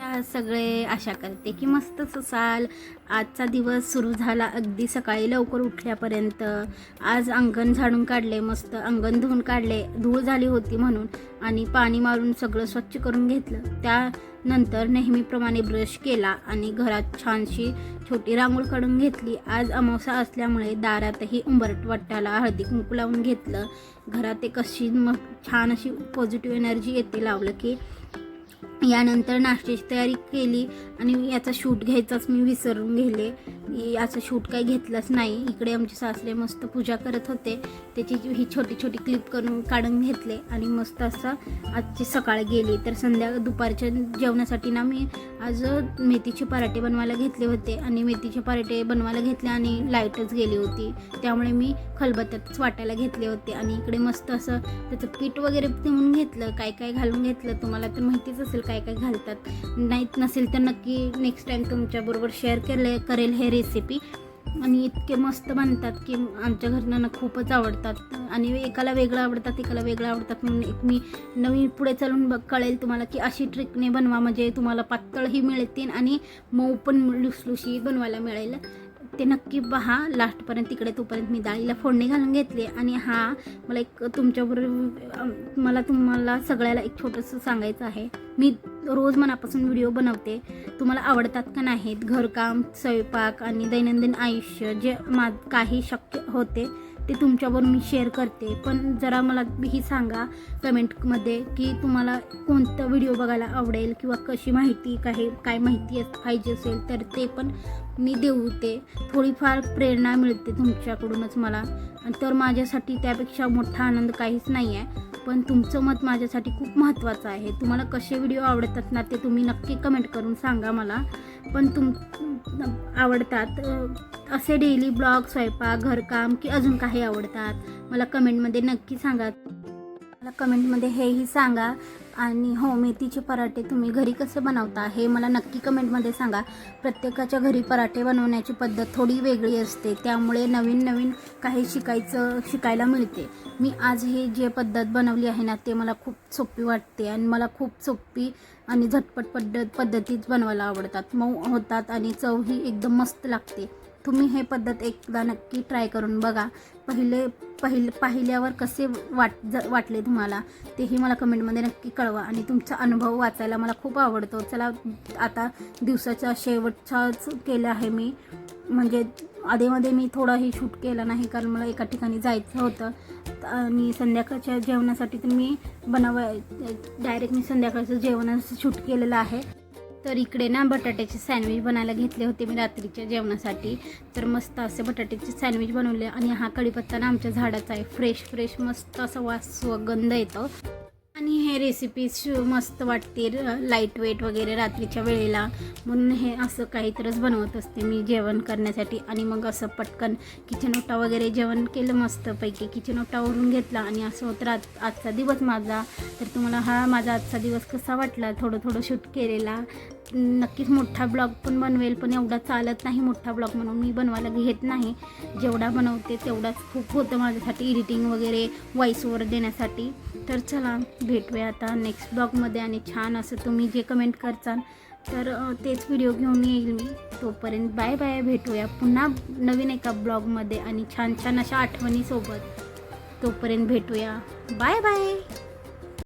त्या सगळे आशा करते की मस्तच असाल। आजचा दिवस सुरू झाला अगदी सकाळी लवकर उठल्यापर्यंत। आज अंगण झाडून काढले, मस्त अंगण धुवून काढले, धूळ झाली होती म्हणून, आणि पाणी मारून सगळं स्वच्छ करून घेतलं। त्यानंतर नेहमीप्रमाणे ब्रश केला आणि घरात छानशी छोटी रांगोळी काढून घेतली। आज अमावस्या असल्यामुळे दारातही उंबरठ्याला हळदी कुंकू लावून घेतलं। घरात एक अशी मग छान अशी पॉझिटिव्ह एनर्जी येते लावलं की। यानंतर नाश्त्याची तयारी केली आणि याचा शूट घ्यायचाच मी विसरून गेले। याचा शूट काही घेतलाच नाही। इकडे आमचे सासरे मस्त पूजा करत होते, त्याची ही छोटी छोटी क्लिप काढून घेतले आणि मस्त असं आजची सकाळ गेली। तर दुपारच्या जेवणासाठी ना मी आज मेथीचे पराठे बनवायला घेतले होते आणि मेथीचे पराठे बनवायला घेतले आणि लाईटच गेली होती, त्यामुळे मी खलबत्त्यातच वाटायला घेतले होते। आणि इकडे मस्त असं त्याचं पीठ वगैरे देऊन घेतलं, काय काय घालून घेतलं तुम्हाला तर माहितीच असेल काय काय घालतात। नाहीत नसेल तर नक्की नेक्स्ट टाइम तुमच्याबरोबर शेअर करेल हे रेसिपी। आणि इतके मस्त बनतात की आमच्या घरच्यांना खूपच आवडतात आणि एकाला वेगळं आवडतात एकाला वेगळं आवडतात। म्हणून एक मी नवीन पुढे चालून कळेल तुम्हाला की अशी ट्रिकने बनवा, म्हणजे तुम्हाला पातळही मिळतील आणि मऊ पण लुसलुशी बनवायला मिळेल। ते नक्की पहा लास्टपर्यंत। तिकडे तोपर्यंत मी डाळीला फोडणी घालून घेतली। आणि मला एक तुम्हाला सगळ्याला एक छोटंसं सांगायचं आहे। मी रोज मनापासून व्हिडिओ बनवते, तुम्हाला आवडतात का नाहीत, घरकाम, स्वयंपाक आणि दैनंदिन आयुष्य जे काही शक्य होते ते तुमच्याबरोबर मी शेअर करते। पण जरा मला ही सांगा कमेंटमध्ये की तुम्हाला कोणतं व्हिडिओ बघायला आवडेल किंवा कशी माहिती काय माहिती पाहिजे असेल तर ते पण मी देते। थोडीफार प्रेरणा मिळते तुमच्याकडूनच मला, तर माझ्यासाठी त्यापेक्षा मोठा आनंद काहीच नाही आहे। पण तुमचं मत माझ्यासाठी खूप महत्त्वाचं आहे। तुम्हाला कसे व्हिडिओ आवडतात ना ते तुम्ही नक्की कमेंट करून सांगा मला। पण आवडतात असे डेली ब्लॉग, स्वयंपाक, घरकाम की अजून काही आवडतात मला कमेंटमध्ये नक्की सांगा। मला कमेंटमध्ये हेही सांगा। आणि हो, मेथीचे पराठे तुम्ही घरी कसे बनवता हे मला नक्की कमेंटमध्ये सांगा। प्रत्येकाच्या घरी पराठे बनवण्याची पद्धत थोडी वेगळी असते, त्यामुळे नवीन नवीन काही शिकायला मिळते। मी आज हे जे पद्धत बनवली आहे ना ते मला खूप सोपी वाटते आणि मला खूप सोपी आणि झटपट पद्धतीत बनवायला आवडतात, मऊ होतात आणि चवही एकदम मस्त लागते। तुम्ही हे पद्धत एकदा नक्की ट्राय करून बघा। पाहिल्यावर कसे वाटले तुम्हाला तेही मला कमेंटमध्ये नक्की कळवा आणि तुमचा अनुभव वाचायला मला खूप आवडतो। चला, आता दिवसाचा शेवटचाच केला आहे मी, म्हणजे आधीमध्ये मी थोडाही शूट केला नाही कारण मला एका ठिकाणी जायचं होतं। आणि संध्याकाळच्या जेवणासाठी तर मी डायरेक्ट मी संध्याकाळचं जेवणाचं शूट केलेलं आहे। तर इकडे ना बटाट्याचे सँडविच बनायला घेतले होते मी रात्रीच्या जेवणासाठी। तर मस्त असे बटाट्याचे सँडविच बनवले आणि हा कढीपत्ता ना आमच्या झाडाचा आहे, फ्रेश मस्त असा वास गंध येतो। आणि हे रेसिपीज मस्त वाटते लाईट वेट वगैरे रात्रीच्या वेळेला, म्हणून हे असं काहीतरीच बनवत असते मी जेवण करण्यासाठी। आणि मग असं पटकन किचन ओटा वगैरे जेवण केलं मस्तपैकी, किचन ओटावरून घेतला आणि असं होतं आजचा दिवस माझा। तर तुम्हाला माझा आजचा दिवस कसा वाटला, थोडं शूट केलेला। नक्कीच मोठा ब्लॉग पण बनवेल, पण एवढा चालत नाही मोठा ब्लॉग म्हणून मी बनवायला घेत नाही। जेवढा बनवते तेवढाच खूप होतं माझ्यासाठी एडिटिंग वगैरे व्हॉइस ओव्हर देण्यासाठी। तर चला, भेटूया आता नेक्स्ट ब्लॉगमध्ये आणि छान असं तुम्ही जे कमेंट करचाल तर तेच व्हिडिओ घेऊन येईल मी। तोपर्यंत बाय बाय, भेटूया पुन्हा नवीन एका ब्लॉगमध्ये आणि छान अशा आठवणीसोबत। तोपर्यंत भेटूया, बाय बाय।